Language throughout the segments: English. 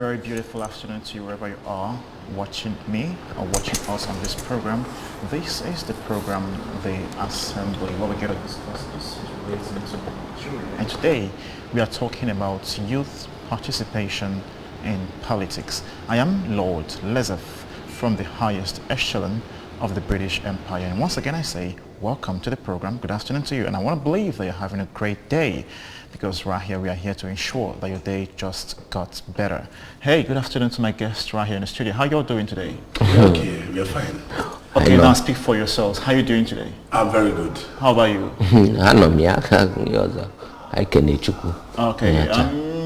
Very beautiful afternoon to you wherever you are watching me or watching us on this program. This is the program, The Assembly, where we get to discuss issues relating to Nigeria. And today we are talking about youth participation in politics. I am Lord Lessef from the highest echelon of the British Empire. And once again I say, welcome to the program. Good afternoon to you. And I want to believe that you're having a great day, because right here we are here to ensure that your day just got better. Hey, good afternoon to my guests right here in the studio. How y'all doing today? Okay, we're fine. Okay, now speak for yourselves. How are you doing today? I'm very good. How about you? Okay,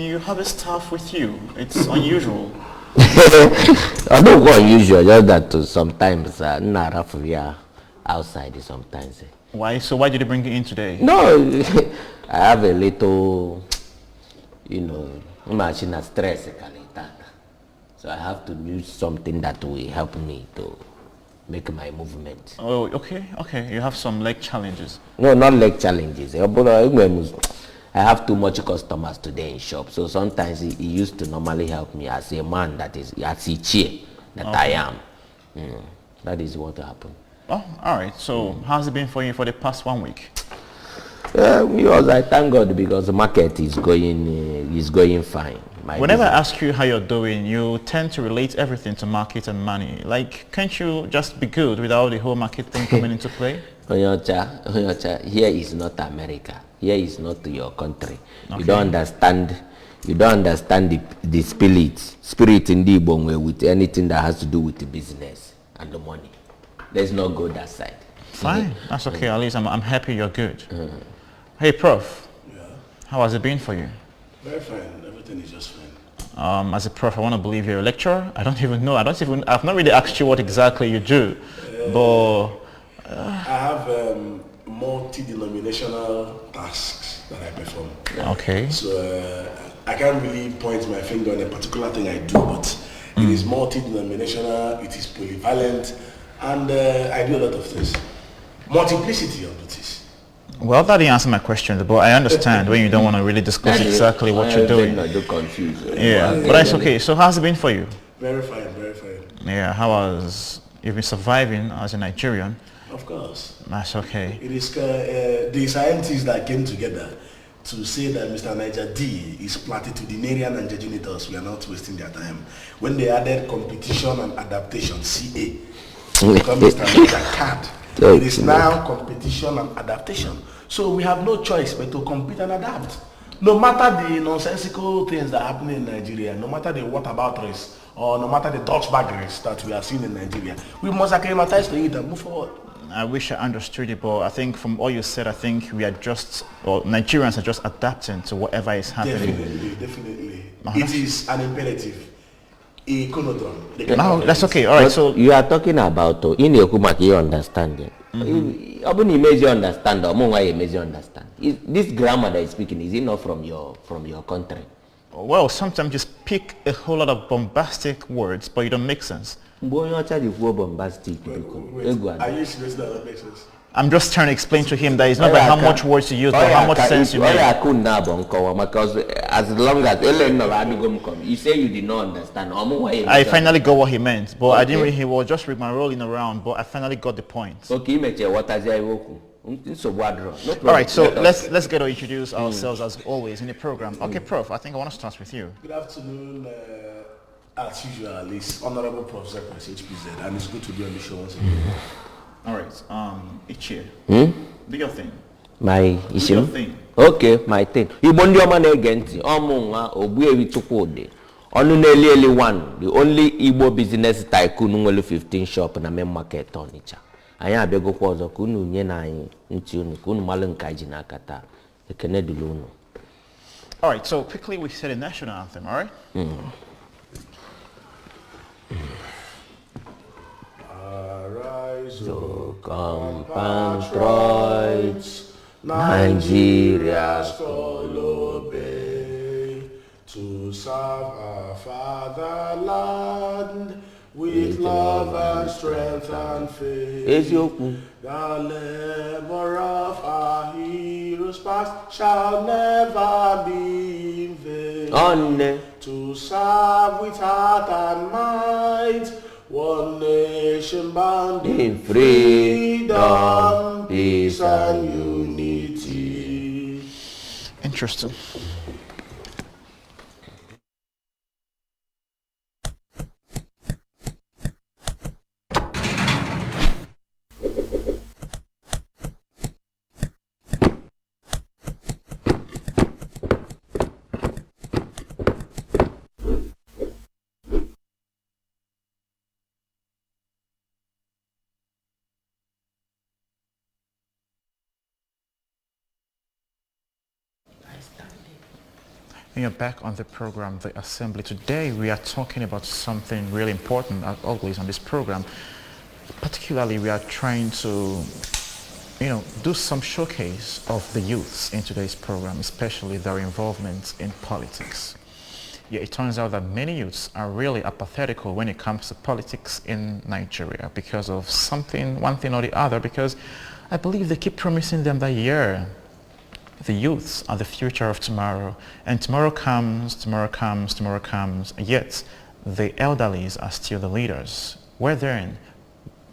you have a staff with you. It's unusual. I don't go unusual, just that sometimes outside sometimes. Why? So why did you bring it in today? No, I have a little, machine stress. So I have to use something that will help me to make my movement. Oh, okay. You have some leg challenges. No, not leg challenges. I have too much customers today in shop. So sometimes he used to normally help me as a man that is, as a chair that I am. That is what happened. Oh, all right. So how's it been for you for the past 1 week? I thank God because the market is going fine. Whenever I ask you how you're doing, you tend to relate everything to market and money. Like, can't you just be good without the whole market thing coming into play? Here is not America. Here is not your country. Okay. You don't understand. You don't understand the spirit in the Ibonwe with anything that has to do with the business and the money. Let's not go that side. Fine, that's okay. At least I'm happy you're good. Hey, Prof. Yeah. How has it been for you? Very fine. Everything is just fine. As a prof, I want to believe you're a lecturer. I've not really asked you what exactly you do, but I have multi-denominational tasks that I perform. Okay. So I can't really point my finger on a particular thing I do, but it is multi-denominational, it is polyvalent, and I do a lot of things. Multiplicity of duties. Well, that didn't answer my question, but I understand when you don't want to really discuss exactly what you're doing. I do confuse. Yeah, but that's okay. So how's it been for you? Very fine, very fine. Yeah, you've been surviving as a Nigerian? Of course. That's okay. It is the scientists that came together to say that Mr. Niger D is platitudinarian and genitors. We are not wasting their time. When they added competition and adaptation, CA, become Mr. Niger CAD. It is now competition and adaptation. So we have no choice but to compete and adapt. No matter the nonsensical things that happen in Nigeria, no matter the whatabouteries, or no matter the dodgebaggeries that we are seeing in Nigeria, we must acclimatize to it and move forward. I wish I understood it, but I think from all you said, I think Nigerians are just adapting to whatever is happening. Definitely. It is an imperative. No, that's okay. All right. So you are talking about in your understanding. You understand. This grammar that is speaking, is it not from your country? Well, sometimes you speak a whole lot of bombastic words, but you don't make sense. Bombastic. Are you serious that makes sense? I'm just trying to explain to him that it's not about how much words you use, but how much sense you make. Because as long as you say you did not understand. I finally got what he meant, but I didn't really. He was just rolling around, but I finally got the point. Okay, all right, so let's get to introduce ourselves as always in the program. Okay, Prof, I think I want to start with you. Good afternoon. As usual, it's Honorable Prof. ZEKWES-HPZ, and it's good to be on the show once again. All right, each year. Do your thing. My issue. Do your thing. Okay, my thing. You want your money again? The only Igbo business tycoon only 15 shop na main market on it. Anya abego kwa ọzọ ka unu nye na anyị ntị unu ka unu malụ nka ji n'akata ekene dịlu unu. All right, so quickly we said a national anthem, all right? Arise, O compatriots, Nigeria's call obey, to serve our fatherland with love and strength and faith. The labor of our heroes past shall never be in vain. to serve with heart and might, one nation bound in freedom, peace and unity. Interesting. You're back on the program, The Assembly. Today we are talking about something really important, as always on this program. Particularly we are trying to, do some showcase of the youths in today's program, especially their involvement in politics. Yeah, it turns out that many youths are really apathetical when it comes to politics in Nigeria because of one thing or the other, because I believe they keep promising them that the youths are the future of tomorrow, and tomorrow comes, yet the elderlies are still the leaders. Where then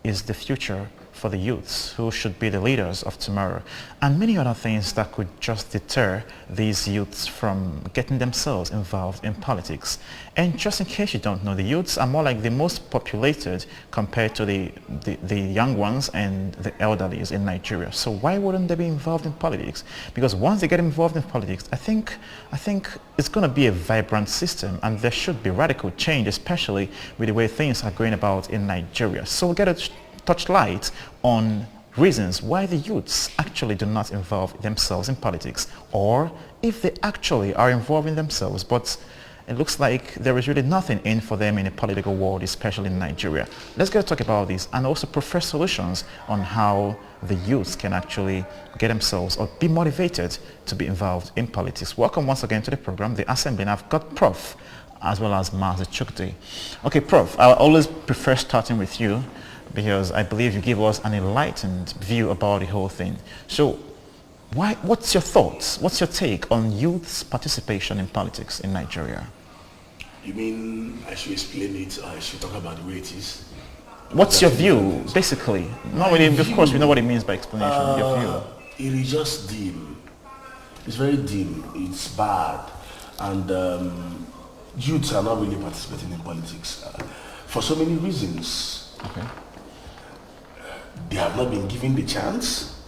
is the future for the youths who should be the leaders of tomorrow? And many other things that could just deter these youths from getting themselves involved in politics. And just in case you don't know, the youths are more like the most populated compared to the young ones and the elderlies in Nigeria. So why wouldn't they be involved in politics? Because once they get involved in politics, I think it's going to be a vibrant system, and there should be radical change, especially with the way things are going about in Nigeria. So we'll get a touch light on reasons why the youths actually do not involve themselves in politics, or if they actually are involving themselves, but it looks like there is really nothing in for them in a political world, especially in Nigeria. Let's get to talk about this and also prefer solutions on how the youths can actually get themselves or be motivated to be involved in politics. Welcome once again to the program, The Assembly, and I've got Prof as well as Master Chukde. Okay, Prof, I always prefer starting with you, because I believe you give us an enlightened view about the whole thing. So what's your thoughts? What's your take on youth's participation in politics in Nigeria? You mean I should explain it, or I should talk about the way it is? What's your view, basically? Not really, of course, we know what it means by explanation. Your view. It is just dim. It's very dim. It's bad. And youths are not really participating in politics for so many reasons. Okay. They have not been given the chance.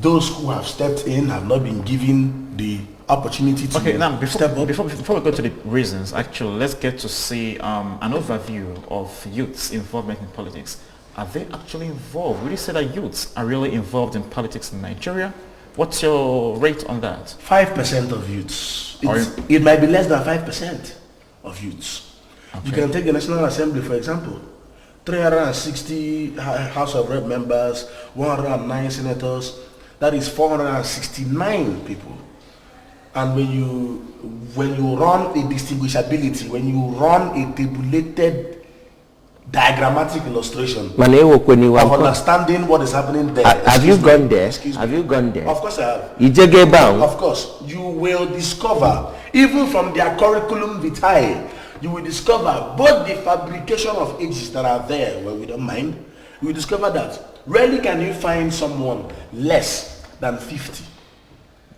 Those who have stepped in have not been given the opportunity to step up. Before we go to the reasons, actually, let's get to see an overview of youth's involvement in politics. Are they actually involved? Would you say that youths are really involved in politics in Nigeria? What's your rate on that? 5% of youths. It might be less than 5% of youths. Okay. You can take the National Assembly, for example. 360 House of Rep members, 109 senators, that is 469 people. And when you run a distinguishability, when you run a tabulated diagrammatic illustration of understanding what is happening there. Have you gone there? Have you gone there? Of course I have. Of course. You will discover, even from their curriculum vitae, you will discover both the fabrication of ages that are there, where we don't mind. You will discover that rarely can you find someone less than 50.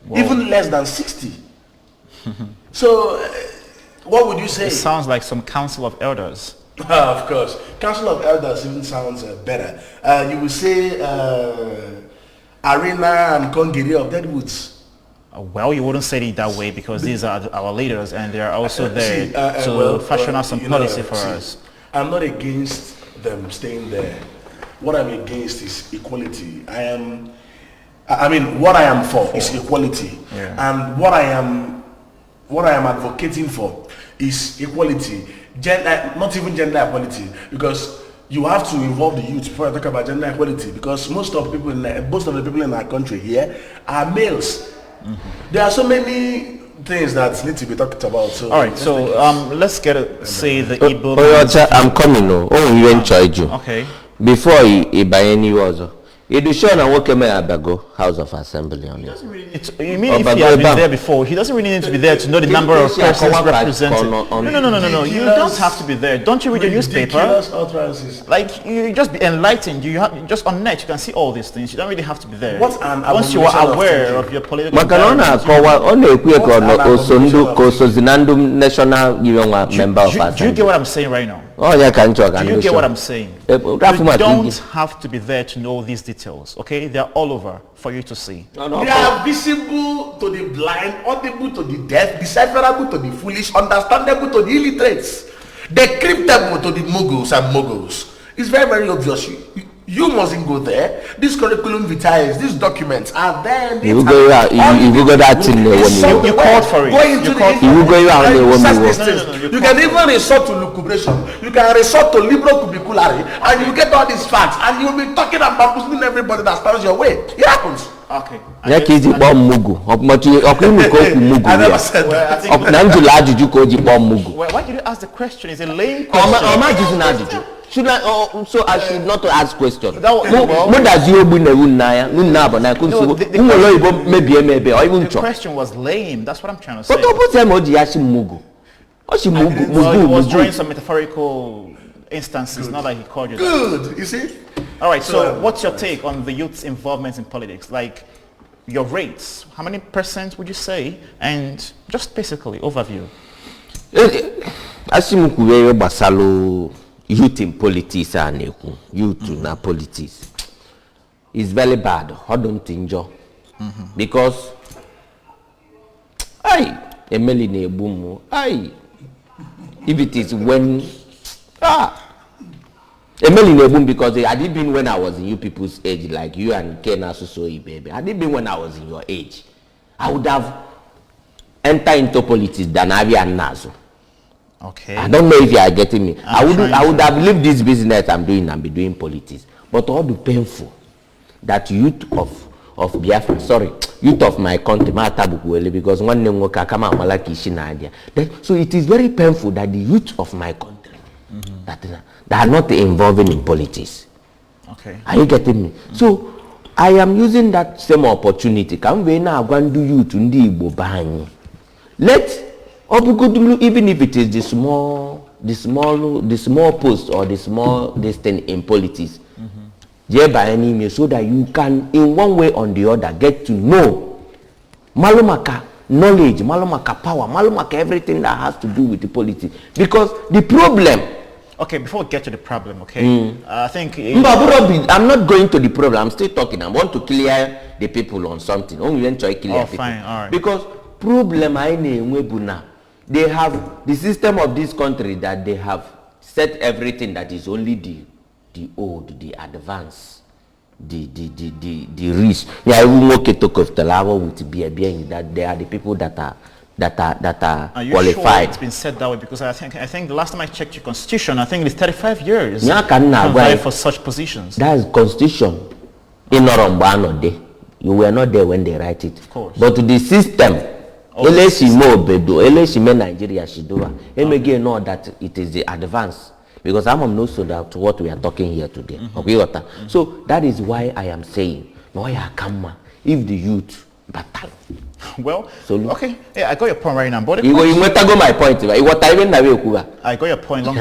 Whoa. Even less than 60. So, what would you say? It sounds like some council of elders. Of course. Council of elders even sounds better. You will say Arena and Kongiri of Deadwoods. Well, you wouldn't say it that way, because these are our leaders and they are also there to fashion out some policy for us. I'm not against them staying there. What I'm against is equality. What I am for is equality. Yeah. And what I am advocating for is equality. Not even gender equality, because you have to involve the youth before I talk about gender equality, because most of the people in our country here are males. Mm-hmm. There are so many things that need to be talked about. So all right, let's get to see the Igbo. I'm coming. You enjoyed you. Okay. Before he buy any also, It is sure now what came Abago House of Assembly on it. You mean if he has been there before, he doesn't really need to be there to know the number of persons represented. No. You don't have to be there. Don't you read your newspaper? Like, you just be enlightened. You just on net, you can see all these things. You don't really have to be there. Once you are aware of your political national member of Assembly. Do you get what I'm saying right now? Oh, yeah, do you get what I'm saying? You don't have to be there to know these details, okay? They're all over for you to see. They are visible to the blind, audible to the deaf, decipherable to the foolish, understandable to the illiterates, decryptable to the moguls and moguls. It's very, very obvious. You mustn't go there. This curriculum vitae, these documents are there. You go that in there when you called for it. You can even resort to lucubration. You can resort to liberal cubiculary, and you get all these facts, and you'll be talking about pushing everybody that stands your way. It happens. Okay. I never said that. Why did you ask the question? It's a lame question. Should I? So I should not ask questions. The question was lame. That's what I'm trying to say. He was drawing some metaphorical instances, not like he called you. Good, you see? All right, so what's your take on the youth's involvement in politics? Like, your rates, how many percent would you say? And just basically, overview. Youth in politics and youth in politics is very bad. I don't enjoy because Emily Nebumu, if it is when Emily Nebum, because had it been when I was in you people's age, like you and Kena Susoi baby, had it been when I was in your age, I would have entered into politics than Avi and Nazo. Okay. I don't know if you are getting me. I would have left this business I'm doing and be doing politics. But all the painful that youth of Biafra, youth of my country, because one name so it is very painful that the youth of my country that are not involving in politics. Okay. Are you getting me? So I am using that same opportunity. Come when I go and do youth let even if it is the small post or the small thing in politics, by any means, so that you can, in one way or the other, get to know malumaka knowledge, malumaka power, malumaka everything that has to do with the politics. Because the problem. Okay, before we get to the problem, okay, I think I'm not going to the problem. I'm still talking. I want to clear the people on something. Only enjoy clear people. Fine, all right. Because problem I know. They have the system of this country that they have set everything that is only the old, the advanced, the rich. Yeah, we won't talk of the level with being that they are the people that are qualified. Sure it's been said that way? Because I think the last time I checked your constitution, I think it's 35 years for such positions. That is constitution. In Orombano day, you were not there when they write it. Of course. But the system. Nigeria should do know that it is the advance because I'm not so that what we are talking here today. So that is why I am saying if the youth battle. Well, okay, yeah, I got your point right now. But you go my point. I got your point. It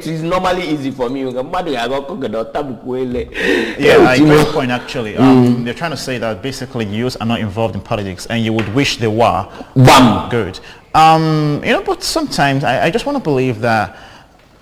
is normally easy for me. Yeah, I got your point actually. They're trying to say that basically youths are not involved in politics, and you would wish they were. Bam. Good. But sometimes I just want to believe that.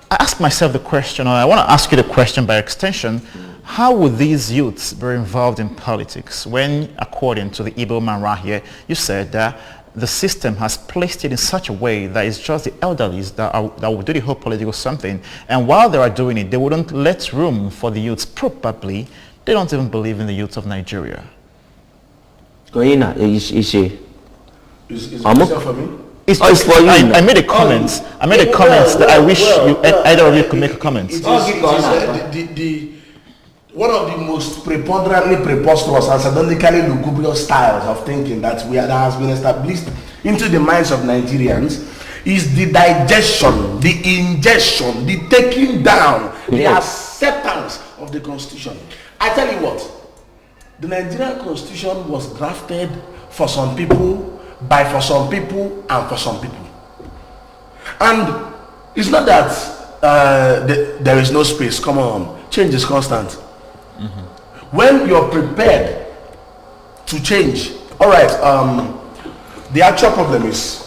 I ask myself the question, or I want to ask you the question by extension. How would these youths be involved in politics when, according to the Igbo man right here, you said that the system has placed it in such a way that it's just the elderlies that will do the whole political something, and while they are doing it, they wouldn't let room for the youths. Probably, they don't even believe in the youths of Nigeria. Is it for me? It's for you. I made a comment. That I wish either of you could make a comment. One of the most preponderantly preposterous and sardonically lugubrious styles of thinking that has been established into the minds of Nigerians is the digestion, the ingestion, the taking down, the acceptance of the constitution. I tell you what, the Nigerian constitution was drafted for some people, for some people, and for some people. And it's not that there is no space. Come on, change is constant. When you're prepared to change, all right. The actual problem is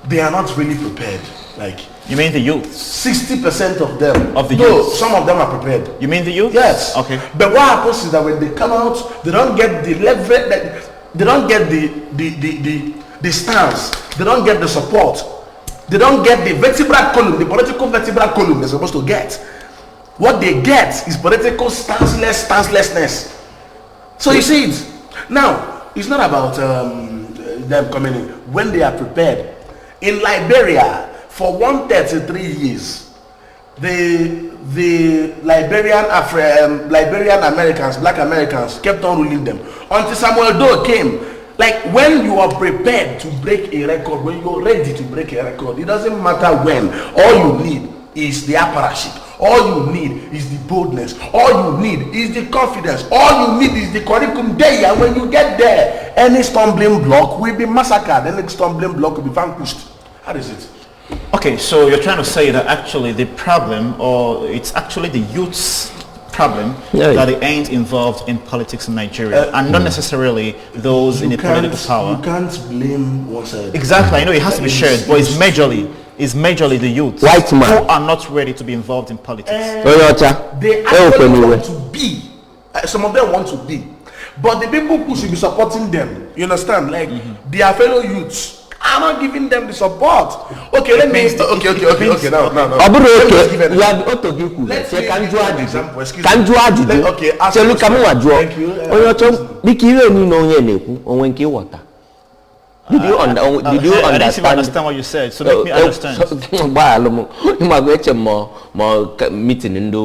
they are not really prepared. Like, you mean the youth? 60% of them. Of the no, youth? Some of them are prepared. You mean the youth? Yes. Okay. But what happens is that when they come out, they don't get the leverage. They don't get the stance. They don't get the support. They don't get the vertebral column, the political vertebral column they're supposed to get. What they get is political stancelessness. So you see it. Now, it's not about them coming in. When they are prepared. In Liberia, for 133 years, the Liberian Americans, black Americans, kept on ruling them until Samuel Doe came. Like, when you are prepared to break a record, when you're ready to break a record, it doesn't matter when. All you need is the apparatchik. All you need is the boldness. All you need is the confidence. All you need is the curriculum day. And when you get there, any stumbling block will be massacred. Any stumbling block will be vanquished. How is it? Okay, so you're trying to say that actually the problem, or it's actually the youth's problem, that they ain't involved in politics in Nigeria, and not necessarily those in the political power. You can't blame one side. Exactly, I know it has to be shared, but it's majorly the youth who are not ready to be involved in politics. They actually want to be. Some of them want to be. But the people who should be supporting them, you understand, like their fellow youths, are not giving them the support. Okay, let me. Okay. Now. You have Otogiku. Can you add it? Can you add it? Okay, so look, thank you. Did you understand? I didn't even understand what you said, so let me understand. Meeting in the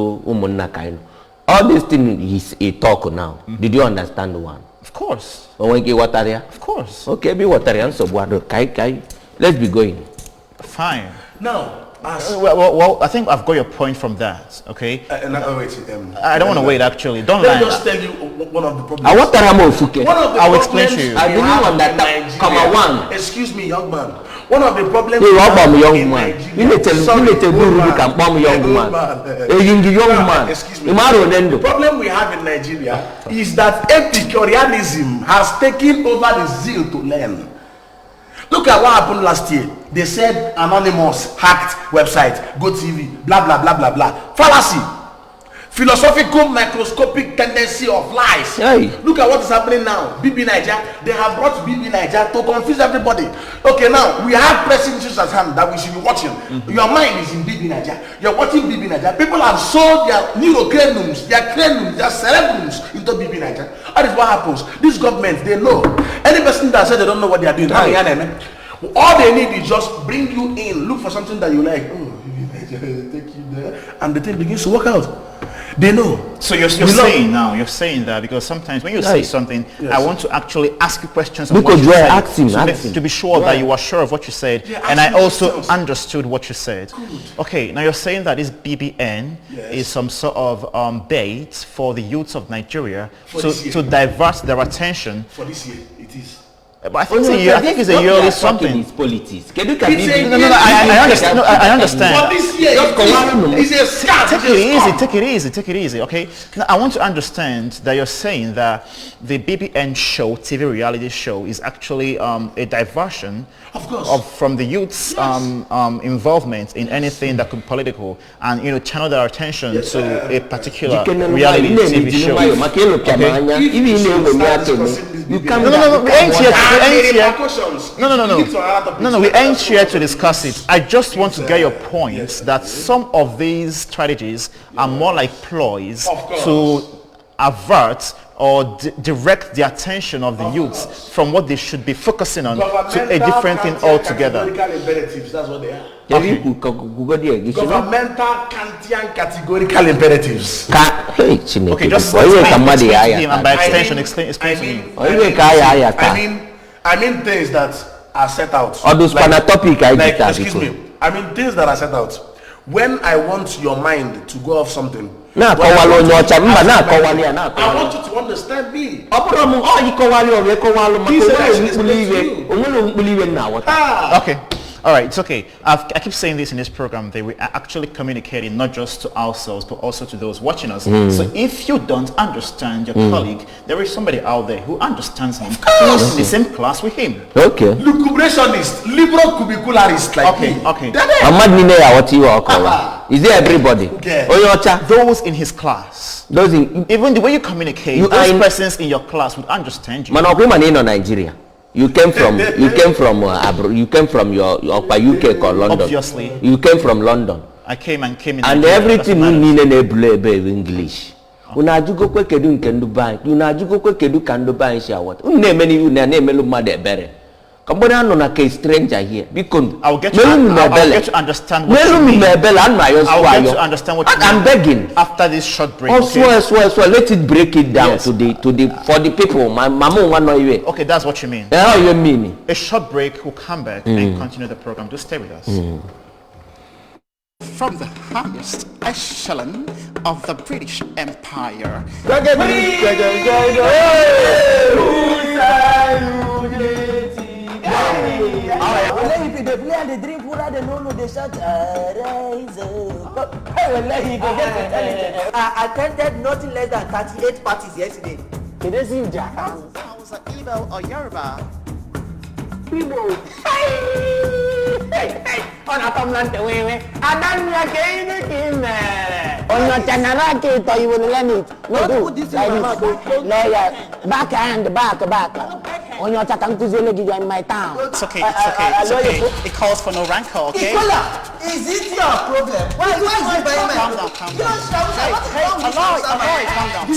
all these things is a talk now. Did you understand one? Of course. Of course. Okay, be watarian so let's be going. Fine. Now, well, I think I've got your point from that. Okay. I don't want to wait. Actually, don't lie. Let me just tell you one of the problems. I will explain to you. I didn't understand. Come on. Excuse me, young man. One of the problems. Young man. You need to young man. Excuse me. The problem we have in Nigeria is that Epicureanism has taken over the zeal to learn. Look at what happened last year. They said Anonymous hacked website, GoTV, blah blah blah blah blah. Fallacy. Philosophical microscopic tendency of lies. Hey. Look at what is happening now. BB Niger, they have brought BB Niger to confuse everybody. Okay, now we have pressing issues at hand that we should be watching. Your mind is in BB Niger. You're watching BB Niger. People have sold their neurocraniums, their craniums, their cerebrums into BB Niger. That is what happens. These governments, they know. Any person that said they don't know what they are doing, all they need is just bring you in, look for something that you like. Oh, take you there, and the thing begins to work out. They know. So you're saying now, you're saying that because sometimes when you say something, I want to actually ask you questions on what you said to be sure that you are sure of what you said, and I also understood what you said. Good. Okay, now you're saying that this BBN is some sort of bait for the youths of Nigeria to divert their attention. For this year, it is. But I think it's a yearly something. It's politics. I understand. No, I understand. For this year, it's a scam. Take it easy. Okay. Now I want to understand that you're saying that the BBN show, TV reality show, is actually a diversion from the youth's involvement in anything that could be political, and channel their attention to a particular reality TV show. No, we ain't here to discuss it. I just want to get your point that some of these strategies are more like ploys to avert or direct the attention of the youths from what they should be focusing on to a different thing altogether. That's what they are. Governmental Kantian categorical imperatives. Okay, just explain to him, and by extension, explain to me. I mean things that are set out. Or those topic excuse me. I mean things that are set out. When I want your mind to go off something, I want you to understand me. Okay. All right, it's okay. I keep saying this in this program that we are actually communicating not just to ourselves but also to those watching us. So if you don't understand your colleague, there is somebody out there who understands him, who's in the same class with him. Okay. Lucubrationist, liberal cubicularist like me. Okay. Is it everybody? Okay. Those in his class. Those in Even the way you communicate, those persons in your class would understand you. Nigeria. You came from your UK or London. Obviously. You came from London. I came in And Nigeria, everything you need in English. Unajugo kwe kedu nkendu bank. Unajugo kwe kedu kandu bank shawat. Unemeni unemelu made bere. Kambona no na ke stranger here. Because I'll get to understand what you mean. I'll get to understand what you mean. I'm begging. After this short break. Also, let it break it down for the people. My mama want know you. Okay, that's what you mean. How you mean? A short break, we'll come back and continue the program. Just stay with us. From the highest echelon of the British Empire. If they play and they drink water, they know they shout arise. I attended nothing less than 38 parties yesterday. Can they see Jack? Hausa, Igbo, or Yoruba? Igbo. Hey, on a comland away. And then we are getting it in there. On your Tanaraki, you will learn it. No, do this backhand, back. On your Tatankuzi, you in my town. It's okay. It calls for no rancor, okay? Is it your problem? Why is it by my Calm down. Hey, Aloy, calm down.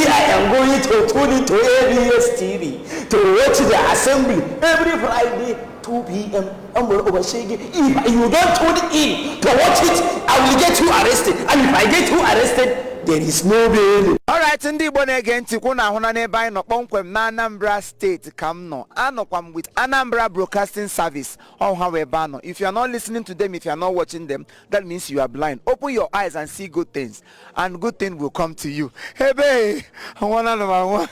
I am going to tune into ABS TV to watch the assembly every Friday 2 p.m. If you don't tune in to watch it, I will get you arrested. And if I get you arrested, there is no bail. Alright, ndi Igbo again tikuna huna n'ebe anyị nọ kpọmkwem na Anambra State ka m nọ. Anọkwa with Anambra Broadcasting Service. Oh, how we ban. If you are not listening to them, if you are not watching them, that means you are blind. Open your eyes and see good things, and good things will come to you. Hey, babe, I wanna know.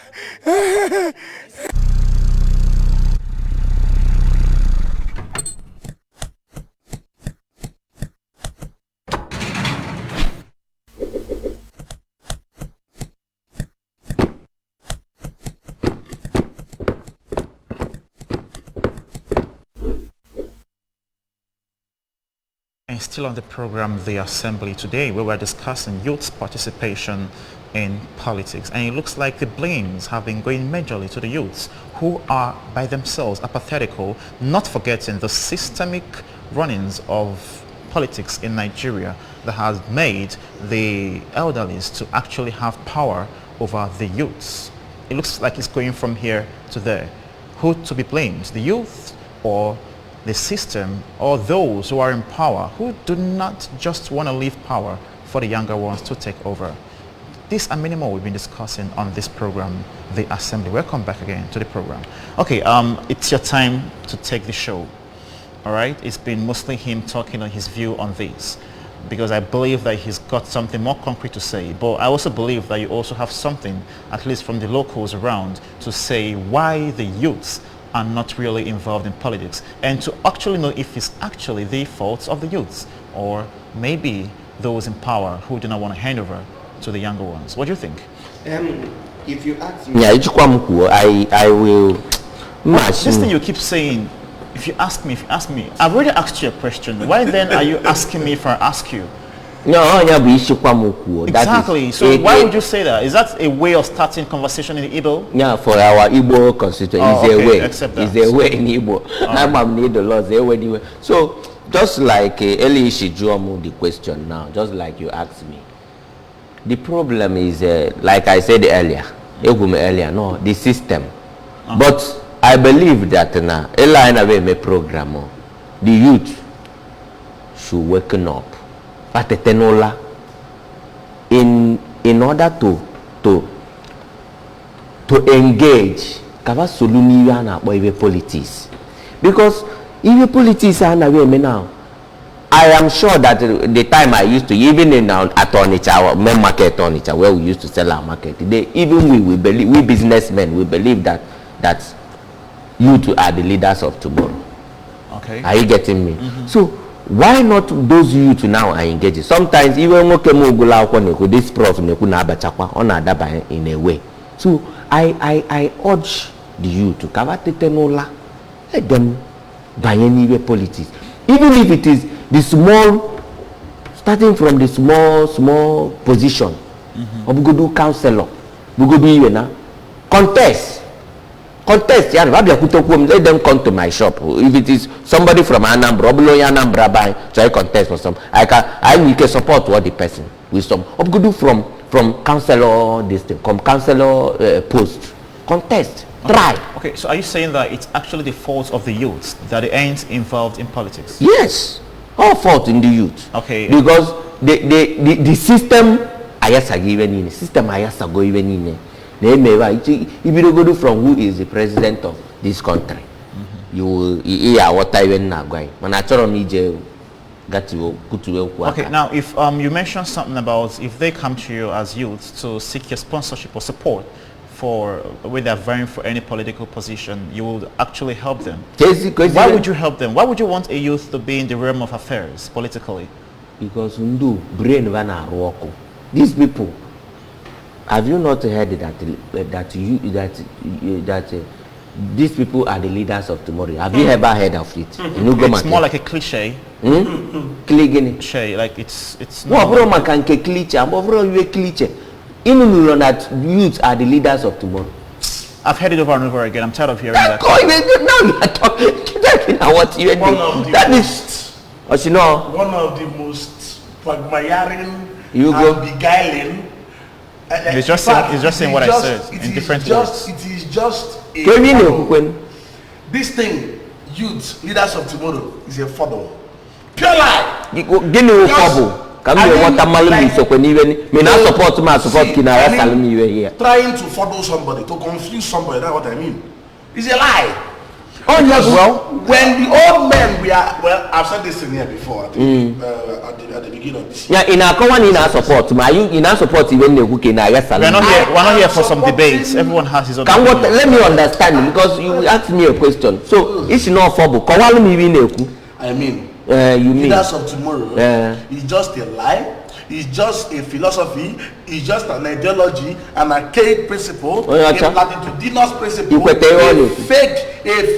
And still on the program, The Assembly today, where we're discussing youth's participation in politics. And it looks like the blames have been going majorly to the youths, who are by themselves apathetical, not forgetting the systemic runnings of politics in Nigeria that has made the elderlies to actually have power over the youths. It looks like it's going from here to there. Who to be blamed? The youth or the system, or those who are in power who do not just want to leave power for the younger ones to take over? This and many more we've been discussing on this program, The Assembly. Welcome back again to the program. Okay, it's your time to take the show. All right, it's been mostly him talking on his view on this, because I believe that he's got something more concrete to say. But I also believe that you also have something, at least from the locals around, to say why the youths are not really involved in politics, and to actually know if it's actually the faults of the youths or maybe those in power who do not want to hand over to the younger ones. What do you think? If you ask me, I will. This thing you keep saying, if you ask me, I've already asked you a question. Why then are you asking me if I ask you? No, exactly. So why would you say that? Is that a way of starting conversation in Igbo? Yeah, for our Igbo constitution, is a way. Is a way in Igbo. I'm need the laws. So just like Eli Shijuamu, the question now, just like you asked me, the problem is like I said earlier, no, the system. But I believe that now, a program, the youth should waken up. In order to engage kaba soluniana politics, because even politics are away me now. I am sure that the time I used to, even in at Onitsha, our main market Onitsha, where we used to sell our market, even we believe, we businessmen, we believe that youth are the leaders of tomorrow. Okay. Are you getting me? So why not those youth now are engaged? Sometimes even this prof in a way. So I urge the youth to cover let them buy any politics. Even if it is the small, starting from the small position, we go do counselor, we go do contest. Let them come to my shop. If it is somebody from Anambra buy, try contest for some. I can support what the person with some. We go do from counselor this thing, from counselor post, contest, try. Okay, so are you saying that it's actually the fault of the youth that they ain't involved in politics? Yes, all fault in the youth. Okay. Because the system ayasa given in system ayasa go even in. If you go do from who is the president of this country, you will what I went now going. Okay, now if you mentioned something about if they come to you as youth to seek your sponsorship or support for when they're vying for any political position, you will actually help them. Why would you help them? Why would you want a youth to be in the realm of affairs politically? Because these people, have you not heard that these people are the leaders of tomorrow? Have you ever heard of it? It's more like a cliche. Cliche, like it's no. Cliche. That youths are the leaders of tomorrow. I've heard it over and over again. I'm tired of hearing that. Now you are talking what you are. That is, as you know, one of the most quagmiring and beguiling. He's just saying what I said in different words. It is just a this thing, youth, leaders of tomorrow, is a fuddle. Pure lie. Trying to fuddle somebody, to confuse somebody, that's what I mean. It's a lie. Oh yes, well, when the old men I've said this in here before, I think, at the beginning of this year. Yeah, in our support, in our support even the we're not here for some debates. Everyone has his own let me understand, because you asked me a question. So it's not for book. I mean, you mean leaders of tomorrow is just a lie. It's just a philosophy. It's just an ideology, an archaic principle, a platitudinous principle, a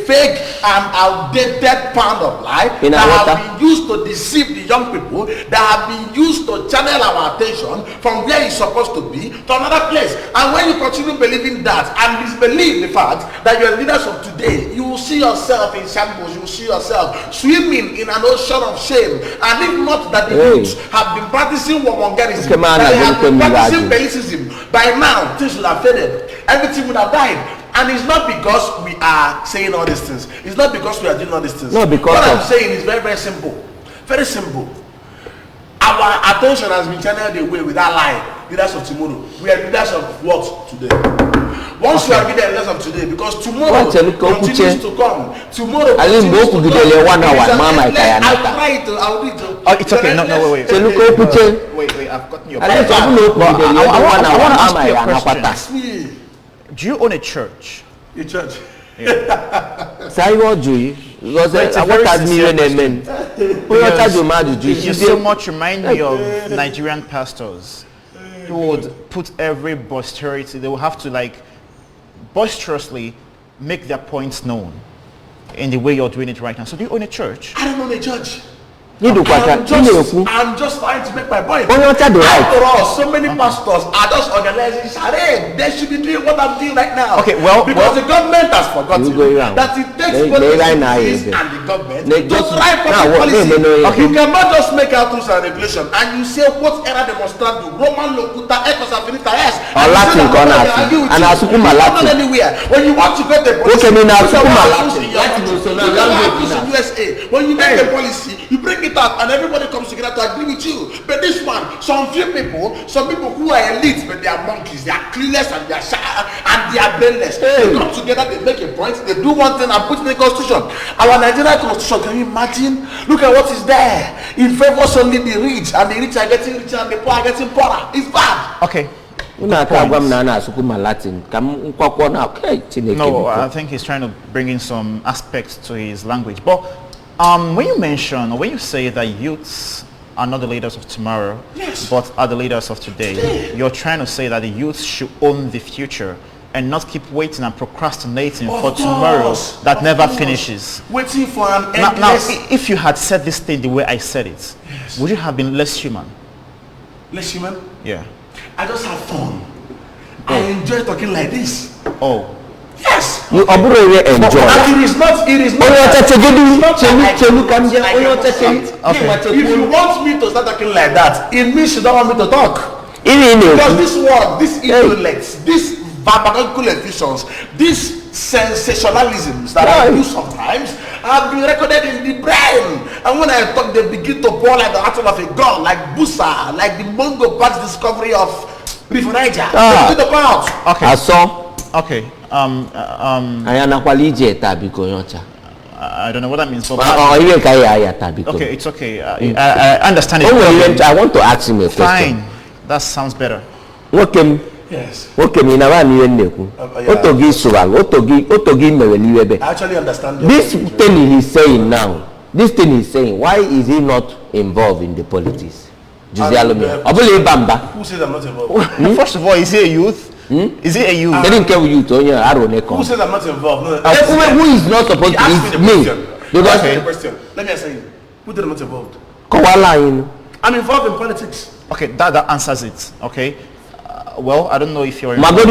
fake and outdated pound of life that have been used to deceive the young people, that have been used to channel our attention from where it's supposed to be to another place. And when you continue believing that and disbelieve the fact that you're leaders of today, you will see yourself in shambles, you will see yourself swimming in an ocean of shame. And if not that the youths have been practicing womongerism, that they have been practicing belicism, by now things would have faded, everything would have died. And it's not because we are saying all these things, it's not because we are doing all these things. No, because what I'm saying is very, very simple. Very simple. Our attention has been channeled away with that lie. Leaders of tomorrow. We are leaders of what today? Once you are leaders of today, because tomorrow continues to come. Tomorrow continues to come. I'll try it. I'll do it. Oh, it's okay. No, wait. Wait, I've gotten your point. I want to ask you a question. Do you own a church? A church? Say what do you? Because what has me when you so much remind me of Nigerian pastors who would put every posterity. They will have to boisterously make their points known in the way you're doing it right now. So do you own a church? I don't own a church. I'm just trying to make my point. After all, so many pastors are just organizing charade. They should be doing what I'm doing right now. Okay, well, because the government has forgotten that it takes policies and the government to drive policy. Okay. You cannot just make out rules and regulation and you say what era demonstrando Roman locuta ecos affinita s and Latin and Asukuma Latin anywhere. When you want to get the policy, in USA, when you make the policy, you bring it out and everybody comes together. together to agree with you. But this one, some people who are elite, but they are monkeys, they are clueless and they are shy and they are brainless. They come together, they make a point, they do one thing and put in the constitution. Our Nigerian constitution, can you imagine? Look at what is there. It favors only the rich, and the rich are getting richer and the poor are getting poorer. It's bad. Okay. No, I think he's trying to bring in some aspects to his language. But when you mention, or when you say that youths are not the leaders of tomorrow, yes, but are the leaders of today, you're trying to say that the youths should own the future and not keep waiting and procrastinating for tomorrow that never finishes. Waiting for an now, endless... if you had said this thing the way I said it, yes, would you have been less human? Less human? Yeah. I just have fun. I enjoy talking like this. Oh. Yes. You really enjoy. And it is not If you want me to start talking like that, it means you don't want me to talk. Because this word, this intellects, this verbal efficiencies, these sensationalisms that I do sometimes have been recorded in the brain. And when I talk, they begin to pour like the atom of a gun, like Busa, like the Mongo Park's discovery of River Niger. To the part. Okay. I saw. Okay. I don't know what that means. But okay, it's okay. I understand it. I want to ask him a question. Fine. That sounds better. Yes. I actually understand this thing he's saying now. This thing he's saying, why is he not involved in the politics? Who says I'm not involved? First of all, is he a youth? Is he a youth? They didn't care with you, Tonya. Who says I'm not involved? No, who is not supposed to be me? Question. Let me ask you. Who did I'm not involved? I'm involved in politics. Okay, that answers it. Okay. Well, I don't know if you're involved. We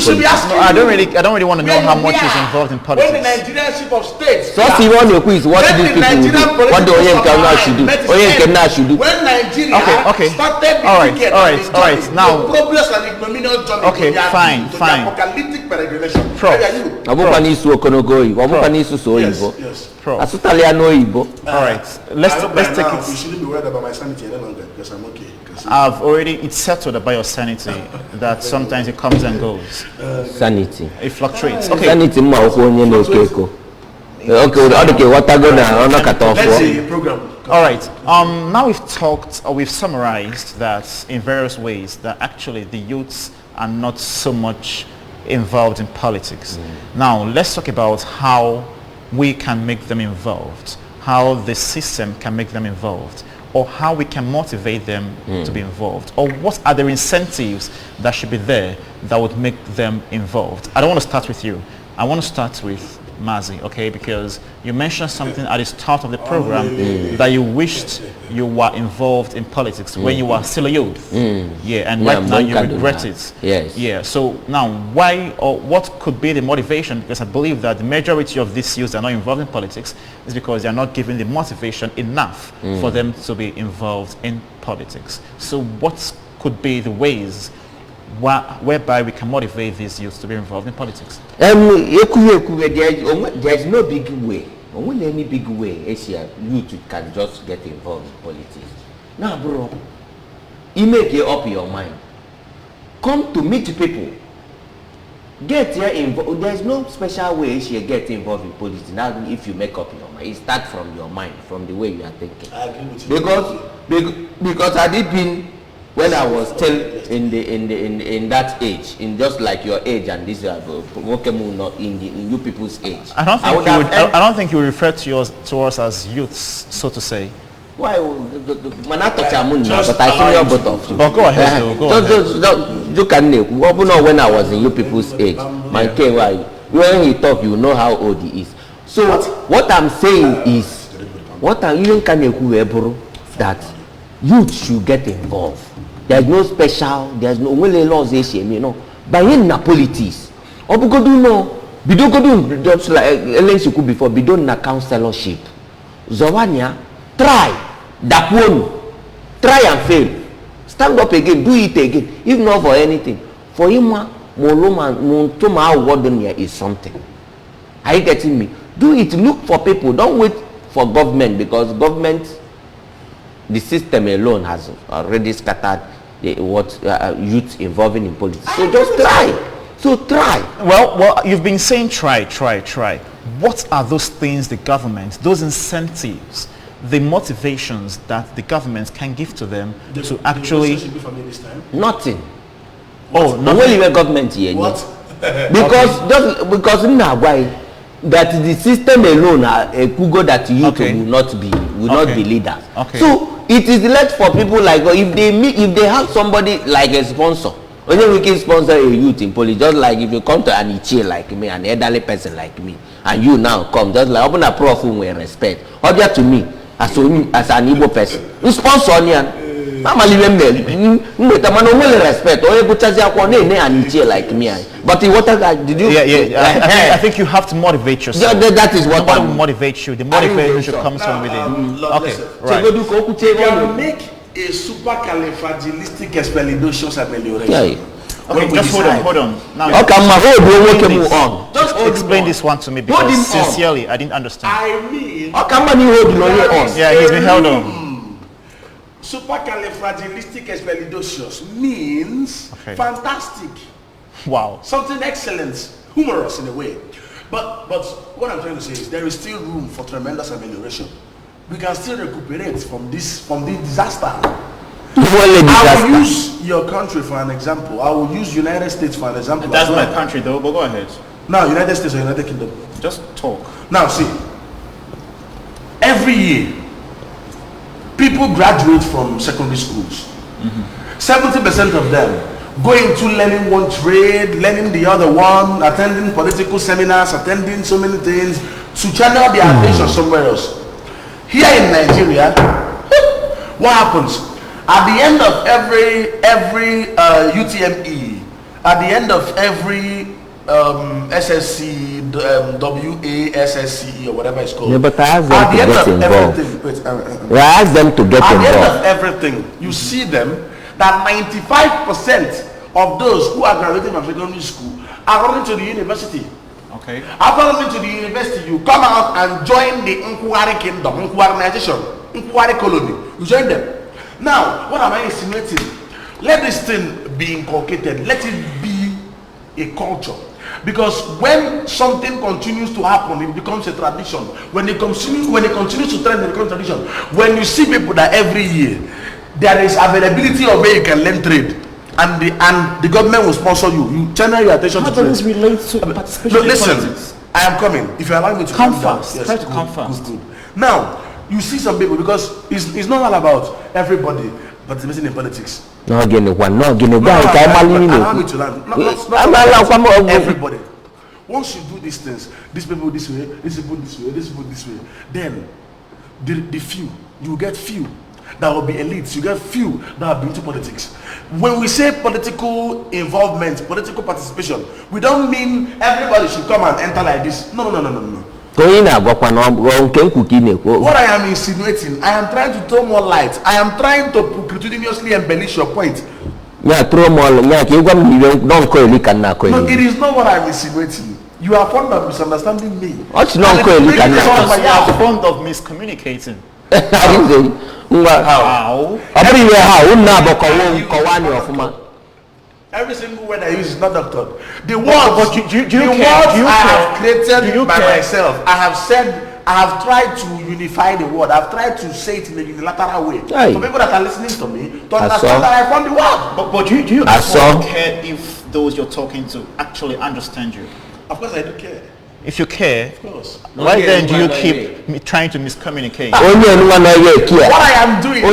should be asking. No, I don't really want to know how much he's involved in politics. When the Nigerian chief of state. So he want to quiz what these people will do. What the Oyen should do. Oyen should do. When Nigeria started all right. Now. Progress and ignominious journey. Okay, fine. Apocalyptic peregrination. Prof. Yes. All right. Let's take it. You shouldn't be worried about my sanity any longer because I'm okay. It's settled about your sanity that sometimes it comes and goes. Sanity. It fluctuates. Okay. Sanity Let's see program. All right. Now we've summarized that in various ways that actually the youths are not so much involved in politics. Now let's talk about how we can make them involved, how the system can make them involved, or how we can motivate them to be involved, or what are the incentives that should be there that would make them involved. I don't want to start with you. I want to start with Mazi, okay, because you mentioned something at the start of the program that you wished you were involved in politics when you were still a youth. Yeah, and right now you regret it. Yes. Yeah, so now why or what could be the motivation? Because I believe that the majority of these youths are not involved in politics is because they are not given the motivation enough for them to be involved in politics. So what could be the ways whereby we can motivate these youths to be involved in politics? There is no big way. Only any big way Asia youth can just get involved in politics. Now, bro, you make it up your mind. Come to meet people. Get here involved. There is no special way Asia get involved in politics. Now, if you make up your mind, it starts from your mind, from the way you are thinking. I agree with you. Because had it been when I was still in that age, in just like your age and this in you people's age. I don't think you would refer to us as youths, so to say. Why? When I touch but I see your both of you. But go ahead. You can know when I was in you people's age. Man came when he talk, you know how old he is. So what I'm saying is, that youth should get involved. There's no special, there's no laws, you know. But in politics, we don't go do just like LNC before, we don't account fellowship. Zawania, try and fail. Stand up again, do it again. If not for anything, for him, is something. Are you getting me? Do it, look for people, don't wait for government, because government The system alone has already scattered youth involving in politics. So just try. So try. Well, you've been saying try. What are those things the government, those incentives, the motivations that the government can give to them to actually... Nothing. Oh, no. Only government here. What? Because in why that the system alone a Google that youth will not be leaders. Okay. So it is left for people like if they have somebody like a sponsor. Only we can sponsor a youth in police, just like if you come to an Ichie like me, an elderly person like me, and you now come, just like open a prof whom we respect. Obvious to me, as an Igbo person. You sponsor Onion. I'm a living man. But I'm only respect. Or you put an Ichie like me. But what did you? Yeah. I think you have to motivate yourself. That is what will motivate you. The motivation comes from within. Okay, right. You can make a supercalifragilisticexpialidocious amelioration. Yeah. Okay, just hold on. Now, Just explain this one to me because sincerely I didn't understand. I mean, Yeah, he's been held on. Supercalifragilisticexpialidocious means fantastic. Wow. Something excellent, humorous in a way. But what I'm trying to say is there is still room for tremendous amelioration. We can still recuperate from this disaster. I will use your country for an example. I will use United States for an example. That's my country though, but go ahead. Now, United States or United Kingdom? Just talk. Now, see. Every year, people graduate from secondary schools. 70% of them go into learning one trade, learning the other one, attending political seminars, attending so many things to channel their attention somewhere else. Here in Nigeria, what happens? At the end of every UTME, at the end of every SSC, WASSCE or whatever it's called. Yeah, but I ask them to get involved. I ask them to get involved. At the end of everything, you see them that 95% of those who are graduating from secondary school are running to the university. Okay. After coming to the university, you come out and join the Nkwari Kingdom, Nkwarinization, Nkwari Colony. You join them. Now, what am I insinuating? Let this thing be inculcated. Let it be a culture. Because when something continues to happen, it becomes a tradition. When it continues to trend, it becomes a tradition. When you see people that every year there is availability of where you can learn trade, and the government will sponsor you. You channel your attention to trade. How does this relate to participation No, in listen. politics? I am coming. If you allow me to Come down. fast. Yes, Try to come fast. Good. Now, you see some people, because it's not all about everybody participating in politics. Allow me to learn. Not everybody. Once you do these things, these people this way, these people this way, these people this way, then the few, you get few that will be elites, you get few that will be into politics. When we say political involvement, political participation, we don't mean everybody should come and enter like this. No. What I am insinuating, I am trying to throw more light. I am trying to platitudinously embellish your point. No, it is not what I am insinuating. You are fond of misunderstanding me. What's You are fond of miscommunicating. How? Every single word I use is not doctored. The words, I have created by myself. I have tried to unify the word. I've tried to say it in a unilateral way. Aye. For people that are listening to me, to understand that I found the word. But do you care if those you're talking to actually understand you? Of course I do care. If you care, Of course. why then do you keep trying to miscommunicate? What I am doing is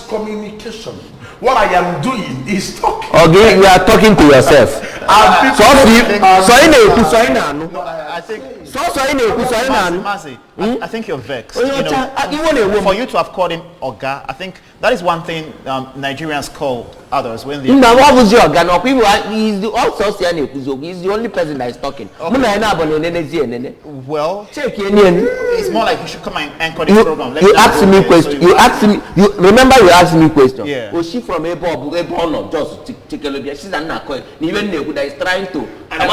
communication. What I am doing is talking. Okay, you are talking to yourself. I think you're vexed. For you to have called him Oga, I think that is one thing Nigerians call others when they. What was your Oga? No, people. He's the only person that is talking. Okay. Well, it's more like you should come and anchor the program. You asked me question. You asked me. You remember you asked me question. Yeah. Was she from Ebo? Just take a look. She's an Akoi. Even that is trying to. I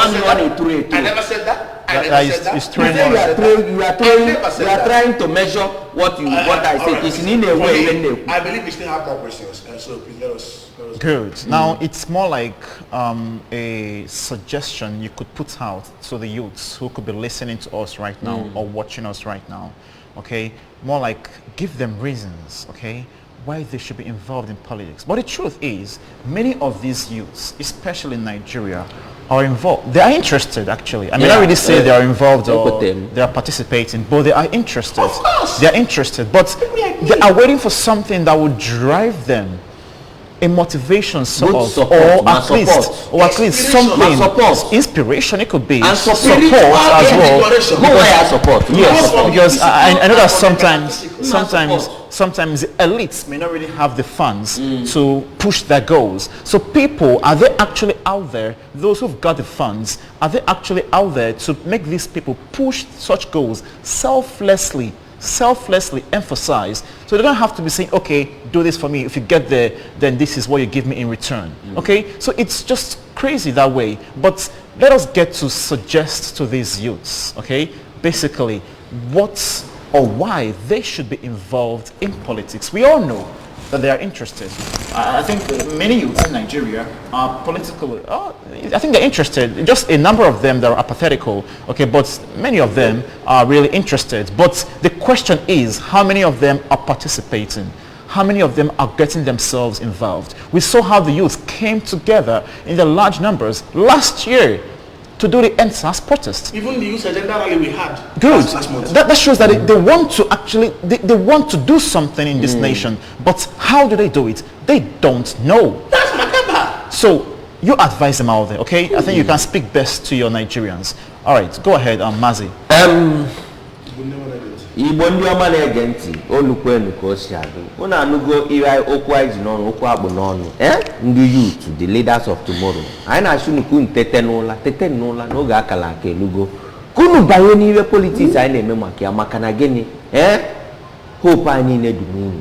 never said that. It's throwing You us. are trying to measure what I said. It's in a way. I believe we still have more questions, so please let us. Good. Now it's more like a suggestion you could put out to the youths who could be listening to us right now or watching us right now. Okay, more like give them reasons. Okay, why they should be involved in politics. But the truth is, many of these youths, especially in Nigeria, are involved. They are interested, actually. I mean, I really say they are involved or they are participating, but they are interested. Of course. They are interested, but they are waiting for something that would drive them. A motivation sort of, or at least something, inspiration. It could be and support as well. Support. Yes, because I know that sometimes the elites may not really have the funds to push their goals. So people, are they actually out there? Those who've got the funds, are they actually out there to make these people push such goals selflessly emphasize, so they don't have to be saying, okay, do this for me, if you get there then this is what you give me in return. Okay, so it's just crazy that way. But let us get to suggest to these youths, okay, basically what or why they should be involved in politics. We all know that they are interested. I think many youths in Nigeria are political. I think they're interested. Just a number of them that are apathetical. Okay, but many of them are really interested. But the question is, how many of them are participating? How many of them are getting themselves involved? We saw how the youth came together in their large numbers last year to do the NSAS protest. Even the youth agenda rally we had last month. That shows that they want to actually, they want to do something in this nation. But how do they do it? They don't know. That's macabre. So you advise them out there, okay? I think you can speak best to your Nigerians. All right, go ahead, Mazi. Igbo ndị ọma na-ege ntị olukwenu ka o si adụ unu anụgo ihe okwu anyị ji n'ọnụ okwu akpụ n'ọnụ ndị youth the leaders of tomorrow anyị na-achụ unu tete n'ụla n'oge akala aka elugo kunu banye n'ihe politics anyị na-eme maka ya maka na gịnị hope anyị niile dị n'unu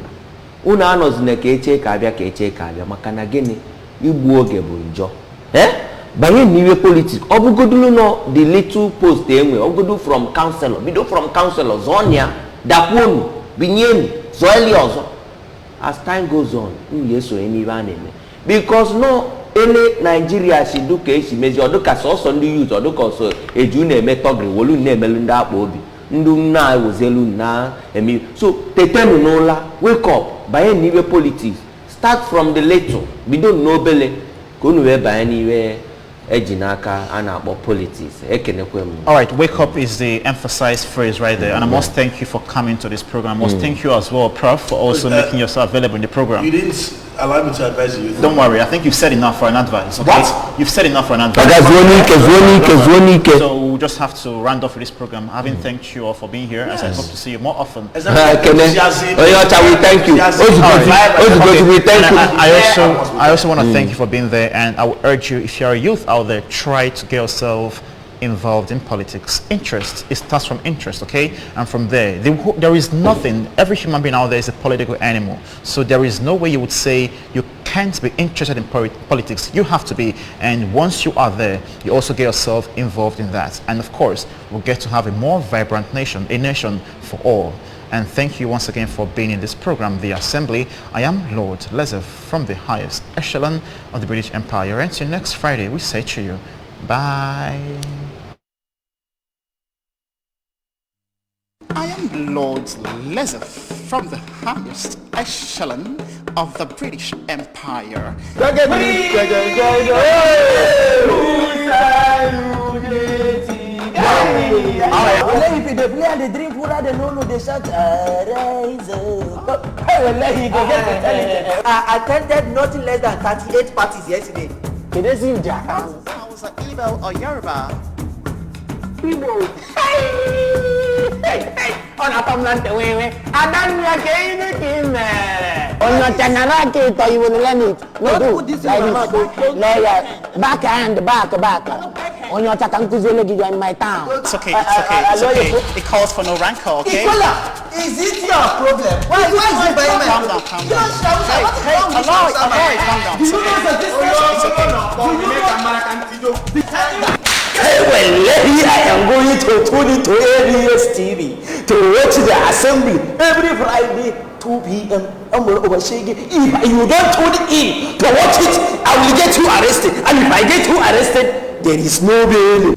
unu anọzina ka eche ka abịa maka na gịnị igbu oge bụ njọ banye n'ihe politics obugodulu no the little post enwe obugodu from councillor bido from councillor zonia dakwonu binyenu zoeli ozo as time goes on you so n'ihe a na-eme because no ele Nigeria si do ka esi mezi oduka so ndị youth oduka so eju na-eme togri wolu na-emelu ndị akpa obi ndu na wozelu na emi so tetenu n'ụla wake up banye n'ihe politics start from the little bido n'obele ka unu wee banye n'ihe politics. All right, wake up is the emphasized phrase right there, and I must thank you for coming to this program. I must thank you as well, Prof, for also making yourself available in the program. You didn't allow me to advise you. Don't worry, I think you've said enough for an advice. Okay? What? You've said enough for an advice. So we'll just have to round off with this program. Having thanked you all for being here, as I hope to see you more often. We thank you. I also want to thank you for being there, and I would urge you, if you're a youth out there, try to get yourself involved in politics. Interest, it starts from interest, okay? And from there is nothing, every human being out there is a political animal, so there is no way you would say you can't be interested in politics. You have to be, and once you are there, you also get yourself involved in that, and of course we'll get to have a more vibrant nation, a nation for all. And thank you once again for being in this program, The Assembly. I am Lord Lessef from the highest echelon of the British Empire. Until next Friday, we say to you, bye. I am Lord Lessef from the highest echelon of the British Empire. If they play and they drink water, they don't know they shout, rise up. I attended nothing less than 38 parties yesterday. Can they see Jack? I was an Igbo or Yoruba. Igbo. Hey, on a permanent way. I don't like anything. On your channel, you will learn it. No, do this back. On your Takankuzelegi in my town. It's okay. It calls for no rancor, okay? Is it your problem? Why is it my Calm down. Hey, Aloy, calm down. Do you know that this it's okay. Do you know? Today I am going to tune into ABS TV to watch the assembly every Friday 2 p.m. If you don't tune in to watch it, I will get you arrested. And if I get you arrested, there is no bail.